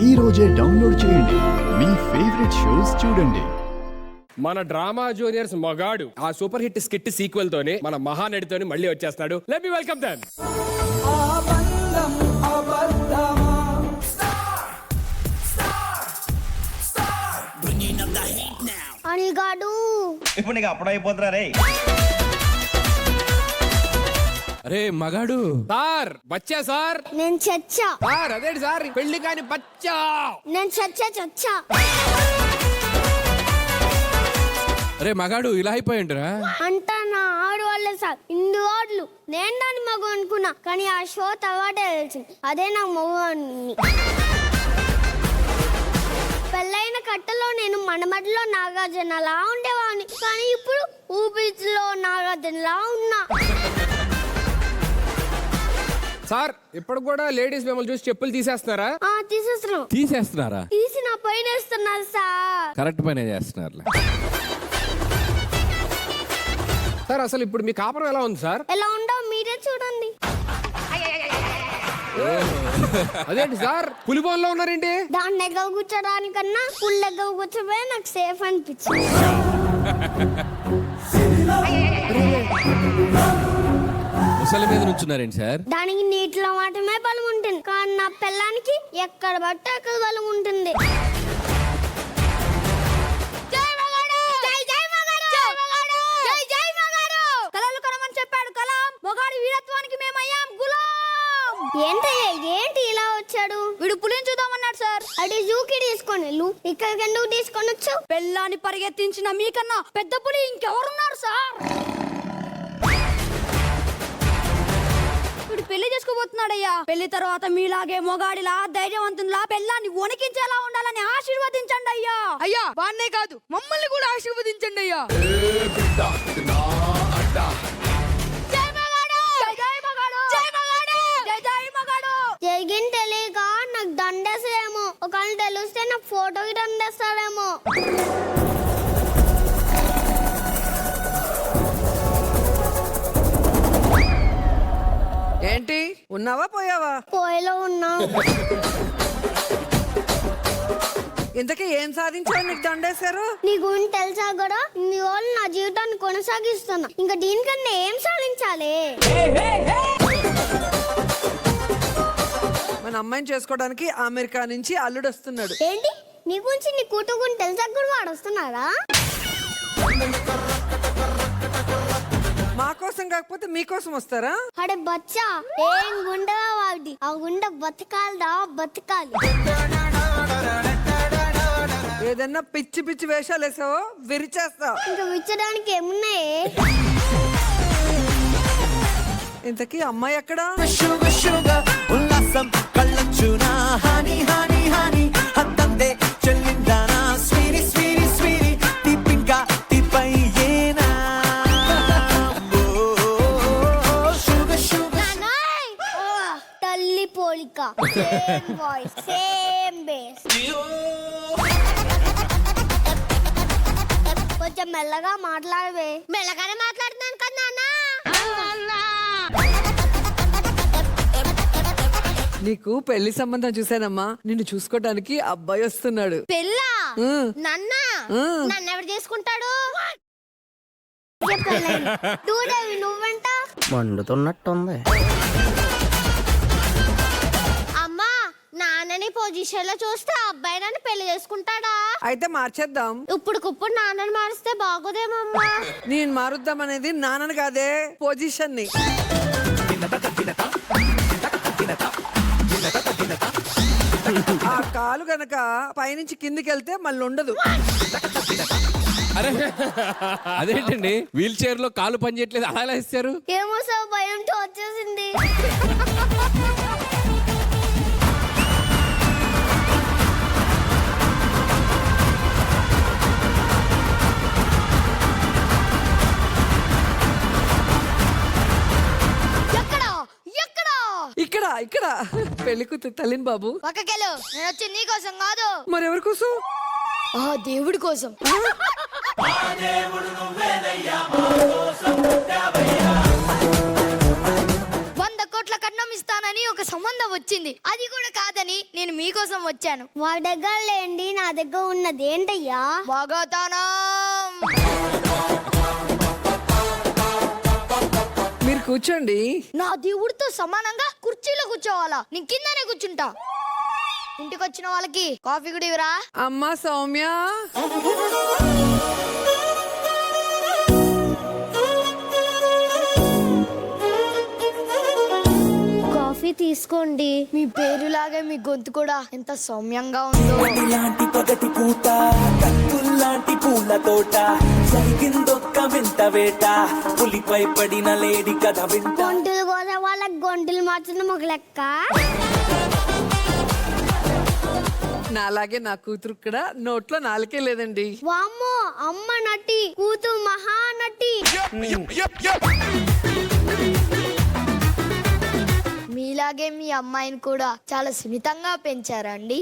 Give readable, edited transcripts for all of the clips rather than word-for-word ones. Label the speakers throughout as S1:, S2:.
S1: ఈ రోజే డౌన్లోడ్ చేయండి. మీ ఫేవరెట్ షోస్ చూడండి.
S2: మన డ్రామా జూనియర్స్ మగాడు ఆ సూపర్ హిట్ స్కిట్ సీక్వెల్ తోని మన మహానటితోని మళ్ళీ వచ్చేస్తాడు. Let me welcome them.
S3: అనిగాడు
S4: ఇప్పుడు నీకు అప్పుడు అయిపోతున్నా రే.
S2: అరే మగాడు సార్ బచ్చా సార్.
S3: నేను చచ్చా
S2: సార్ అదేంటి సార్ పెళ్లి కాని బచ్చా.
S3: నేను చచ్చా
S2: అరే మగాడు ఇలా అయిపోయిండ్రా.
S3: అంటా నా ఆడవాళ్ళే సార్ ఇందు ఆడలు. నేను దాన్ని మగ అనుకున్నా కానీ ఆ షో తర్వాతే తెలిసింది అదే నా మగ అని. పెళ్ళైన కట్టలో నేను మనమడిలో నాగార్జునలా ఉండేవాడిని కానీ ఇప్పుడు ఊపిరిలో నాగార్జునలా ఉన్నా.
S2: సార్ ఇప్పుడు కూడా లేడీస్ మిమ్మల్ని చూసి చెప్పులు తీసేస్తున్నారా?
S3: తీసేస్తున్నారా తీసి నా పైన వేస్తున్నారు సార్.
S2: కరెక్ట్ పనే చేస్తున్నారు సార్. అసలు ఇప్పుడు మీ కాపురం ఎలా ఉంది సార్?
S3: ఎలా ఉండవు మీరే చూడండి.
S2: అదేంటి సార్ పులిబోన్లో ఉన్నారేంటి?
S3: దాని దగ్గర కూర్చోడానికన్నా పుల్ దగ్గర కూర్చోపోయి నాకు సేఫ్ అనిపించింది.
S2: ముసలి మీద నుంచున్నారేంటి సార్?
S3: దానికి నీటిలో మాత్రమే బలం ఉంటుంది కానీ నా పిల్లానికి ఎక్కడ పట్టే అక్కడ బలం ఉంటుంది. ఏంటి ఇలా వచ్చాడు?
S5: వీడు పులిని చూద్దామన్నాడు సార్.
S3: అడి జూకి తీసుకొని వెళ్ళు. ఇక్కడికి ఎందుకు తీసుకొని వచ్చావు?
S5: పెళ్ళాన్ని పరిగెత్తించిన మీకన్నా పెద్ద పులి ఇంకెవరున్నారు సార్? వీడు పెళ్లి చేసుకోబోతున్నాడయ్యా. పెళ్లి తర్వాత మీలాగే మొగాడిలా ధైర్యవంతులా పెళ్ళాన్ని వణికించేలా ఉండాలని ఆశీర్వదించండి అయ్యా.
S6: అయ్యా వాన్నే కాదు మమ్మల్ని కూడా ఆశీర్వదించండి అయ్యా.
S3: జరిగింది తెలియక నాకు దండేసేమో, ఒకవేళ తెలిస్తే నాకు ఫోటోకి దండేస్తాడేమో.
S6: ఏంటి ఉన్నావా పోయావా?
S3: పోయేలో ఉన్నా.
S6: ఇంతకీ ఏం సాధించావు నీకు దండేశారు?
S3: నీ గురించి తెలుసా కూడా నీ వాళ్ళు నా జీవితాన్ని కొనసాగిస్తున్నా. ఇంకా దీనికన్నా ఏం సాధించాలి?
S6: మన అమ్మాయిని చేసుకోవడానికి అమెరికా నుంచి అల్లుడు వస్తున్నాడు.
S3: ఏంటి నీ గురించి నీ కూతురు గురించి తెలుసా కూడా వాడు వస్తున్నారా?
S6: మా కోసం కాకపోతే మీకోసం వస్తారా?
S3: అడే బచ్చా ఏం గుండెగా వాడి ఆ గుండె బతకాలిదా బతకాలి.
S6: ఏదన్నా పిచ్చి పిచ్చి వేషాలు వేసావో విరిచేస్తా.
S3: ఇంకా విచ్చడానికి ఏమున్నాయి?
S6: ఇంతకీ అమ్మాయి ఎక్కడా?
S7: ఉల్లాసం కళ్ళొచ్చునా హాని హాని హాని హత్తందే చెల్లిందానా స్వీరి స్వీరి స్వీరి తిప్పింకా తిప్పై ఏనా షుగర్ షుగర్
S3: తల్లి పోలిక. Same voice same base. కొంచెం మెల్లగా మాట్లాడవే. మెల్లగానే మాట్లాడుతున్నాను కదా నాన్న.
S6: నీకు పెళ్లి సంబంధం చూసానమ్మా. నిన్ను చూసుకోవడానికి అబ్బాయి వస్తున్నాడు.
S3: పెళ్ళా? నన్న నన్ను ఎవరు చేసుకుంటాడు? నువ్వంట
S8: మండుతున్నట్టుంది.
S3: అమ్మా నాన్నని పొజిషన్ లో చూస్తే అబ్బాయి నన్ను పెళ్లి చేసుకుంటాడా?
S6: అయితే మార్చేద్దాం.
S3: ఇప్పుడు నాన్నని మారిస్తే బాగోదేమమ్మా.
S6: నేను మారుద్దాం అనేది నాన్నని కాదే పొజిషన్ ని. ఆ కాలు గనక పైనుంచి కిందికి వెళ్తే మళ్ళీ ఉండదు.
S2: అరే అదేంటండి వీల్ చైర్ లో కాలు పని చేయట్లేదు అలా ఇస్తారు?
S3: ఏమో సార్ భయంతో వచ్చేసింది.
S6: ఇక్కడ ఇక్కడ పెళ్లి కూతురు తల్లిని బాబు.
S5: పక్కకెళ్ళు, నేను వచ్చి నీ కోసం కాదు.
S6: మరెవరి కోసం?
S5: ఆ దేవుడి కోసం. 100 కోట్ల కట్నం ఇస్తానని అని ఒక సంబంధం వచ్చింది. అది కూడా కాదని నేను మీకోసం వచ్చాను.
S3: వాడి దగ్గర లేండి, నా దగ్గర ఉన్నది ఏంటయ్యా?
S5: వాగ్దానం.
S6: మీరు కూర్చోండి.
S5: నా దేవుడితో సమానంగా కుర్చీలో కూర్చోవాలా? నేను కిందనే కూర్చుంటా. ఇంటికి వచ్చిన వాళ్ళకి కాఫీ కూడా ఇవ్వరా?
S6: అమ్మా సౌమ్య,
S3: కాఫీ తీసుకోండి.
S5: మీ పేరులాగే మీ గొంతు కూడా ఎంత సౌమ్యంగా ఉందో.
S7: ఇలాంటి పగటి పూట కత్తుల్లాంటి పూల తోట జరిగిందొక్క వింత వేట పులిపై పడిన లేడి కథ వింట.
S3: గొంతులు కోసే వాళ్ళకి గొంతులు మార్చడం ఒక లెక్క.
S6: నాలాగే నా కూతురు కూడా నోట్లో నాలుకే లేదండి.
S3: వామ్మో, అమ్మ నటి, కూతురు మహానటి.
S5: మీలాగే మీ అమ్మాయిని కూడా చాలా సున్నితంగా పెంచారా అండి?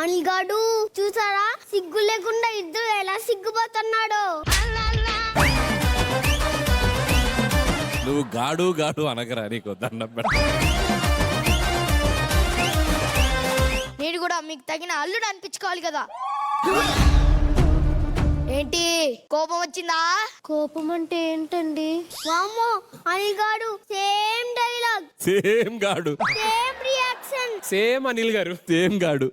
S3: అనిగాడు చూసారా, సిగ్గు లేకుండా ఇద్దరు ఎలా సిగ్గుపోతున్నాడో.
S9: నువ్వు గాడు గాడు అనగరా, నీకు దండం పెడతా.
S5: నేను కూడా మీకు తగిన అల్లుడు అనిపించుకోవాలి కదా. ఏంటి కోపం వచ్చిందా?
S3: కోపం అంటే ఏంటండి? వామ్మో, అనిగాడు సేమ్ డైలాగ్,
S9: సేమ్ గాడు,
S3: సేమ్ రియాక్షన్.
S2: సేమ్ అనిల్ గారు.
S9: సేమ్ గాడు.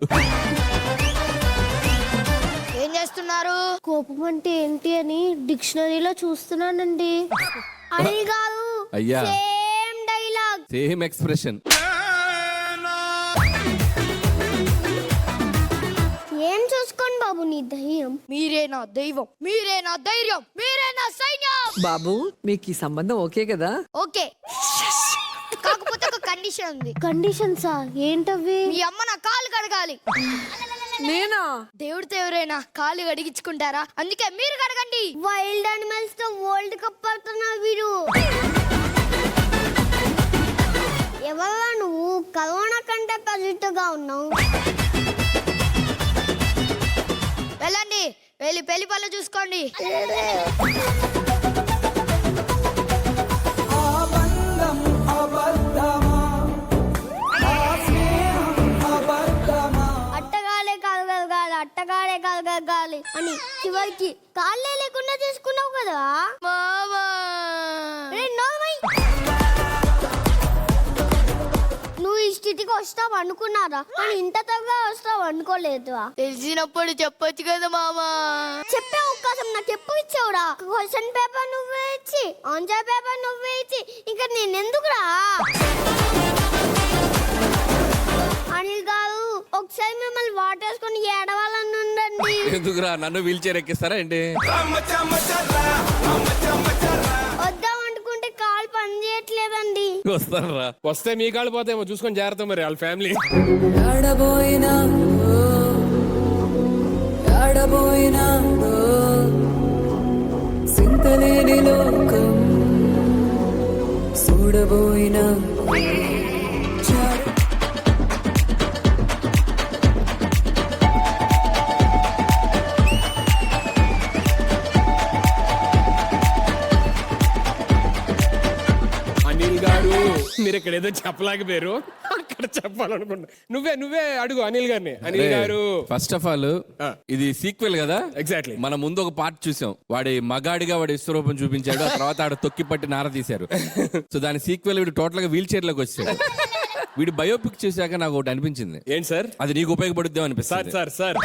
S5: ఏం చేస్తున్నారు?
S3: కోపం అంటే ఏంటి అని డిక్షనరీలో చూస్తున్నానండి. అనిల్ గారు
S9: అయ్యా.
S3: Same dialogue,
S9: same expression.
S3: ఏం చూసుకోండి బాబు నీ ధైర్యం.
S5: మీరే నా దైవం, మీరే నా ధైర్యం, మీరే నా సైన్యం.
S6: బాబు, మీకు ఈ సంబంధం ఓకే కదా?
S5: ఓకే, కాకపోతే ఒక కండిషన్ ఉంది.
S3: కండిషన్సా? ఏంటవి?
S5: మీ అమ్మ నా కాలు కడగాలి.
S6: నేనా?
S5: దేవుడితో ఎవరైనా కాలు కడిగించుకుంటారా? అందుకే మీరు కడగండి.
S3: వైల్డ్ అనిమల్స్ తో వరల్డ్ కప్ ఆడుతున్నా వీడు. ఎవరా నువ్వు? కరోనా కంటే పాజిటివ్ గా ఉన్నావు.
S5: వెళ్ళండి, వెళ్ళి పెళ్లి పనులు చూసుకోండి.
S3: అట్టగాలే కలగలగాలి, అట్టగాలే కలగలగాలి అని చివరికి కాళ్ళే లేకుండా చేసుకున్నావు కదా.
S5: మామా,
S3: రే నోర్మై. నువ్వు ఈ స్థితికి వస్తావు అనుకున్నారా? కానీ ఇంత త్వరగా వస్తావు అనుకోలేదు.
S5: తెలిసినప్పుడు చెప్పొచ్చు కదా మామా.
S3: చెప్పే అవకాశం నాకు ఎప్పుడు ఇచ్చావురా? క్వశ్చన్ పేపర్ నువ్వే ఇచ్చి, ఆన్సర్ పేపర్ నువ్వే ఇచ్చి, ఇంకా నేను ఎందుకురా? అనిల్ గారు, ఒకసారి మిమ్మల్ని వాటేసుకొని ఏడవాలని ఉండండి.
S9: ఎందుకురా, నన్ను వీల్ చైర్ ఎక్కిస్తారా ఏంటి?
S3: వద్దాం అనుకుంటే కాలు పని చేయట్లేదండి.
S9: వస్తారా?
S2: వస్తే మీ కాళ్ళు పోతాయేమో, చూసుకొని జాగ్రత్త మరి వాళ్ళ ఫ్యామిలీ.
S6: సింతలేని లోకం చూడబోయినా.
S2: అనిల్ గారు, మీరు ఇక్కడ ఏదో చెప్పలేకపోయారు, అక్కడ చెప్పాలనుకుంటా. నువ్వే అడుగు అనిల్ గారిని. అనిల్ గారు,
S9: ఫస్ట్ ఆఫ్ ఆల్ ఇది సీక్వెల్ కదా.
S2: ఎగ్జాక్ట్లీ.
S9: మనం ముందు ఒక పార్ట్ చూసాం, వాడి మగాడిగా వాడి విశ్వరూపం చూపించాడు, ఆ తర్వాత ఆడ తొక్కి పట్టి నార తీశారు. సో దాని సీక్వెల్ వీడు టోటల్ గా వీల్ చైర్ లోకి వచ్చాడు. వీడి బయోపిక్ చూసాక నాకు ఒకటి అనిపించింది.
S2: ఏంటి సార్?
S9: అది నీకు ఉపయోగపడుద్దాం
S2: సార్
S9: అనిపిస్తుంది.
S2: సార్ సార్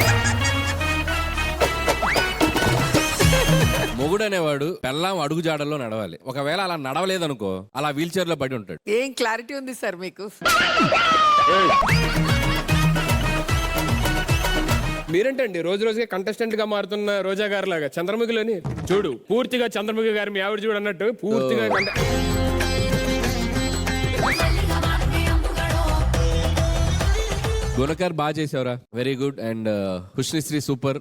S9: మొగుడు అనేవాడు పెళ్ళాం అడుగు జాడల్లో నడవాలి. ఒకవేళ అలా నడవలేదనుకో, అలా వీల్ చైర్ లో పడి ఉంటాడు.
S6: ఏం క్లారిటీ ఉంది సార్ మీకు?
S2: మీరేంటండి రోజు రోజుగా కంటెస్టెంట్ గా మారుతున్న రోజా గారు లాగా చంద్రముఖిలోని చూడు, పూర్తిగా చంద్రముఖి గారు మీ ఆవిడ చూడు అన్నట్టు పూర్తిగా
S9: గుణకర్ బాగా చేసావురా, very good. And Khushnishri super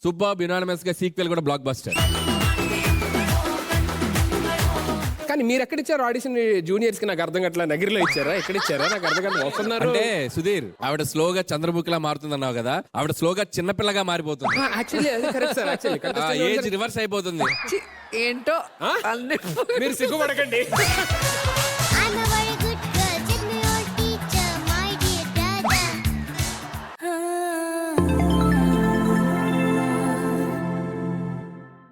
S9: super. Unanimous గా సీక్వెల్ కూడా బ్లాక్ బస్టర్.
S2: కానీ మీరు ఎక్కడ ఇచ్చారు ఆడిషన్ జూనియర్స్ కి? నాకు అర్థం కావట్లా. నగిరిలో ఇచ్చారా, ఎక్కడ ఇచ్చారా? నాకు అర్థం కాదు. వస్తున్నారు
S9: అంటే సుధీర్, ఆవిడ స్లోగా చంద్రముఖిలా మారుతుంది అన్నావు కదా, ఆవిడ స్లోగా చిన్నపిల్లగా మారిపోతుంది.
S2: యాక్చువల్లీ
S9: ఏజ్ రివర్స్ అయిపోతుంది.
S6: ఏంటో
S2: మీరు సిగ్గుపడకండి.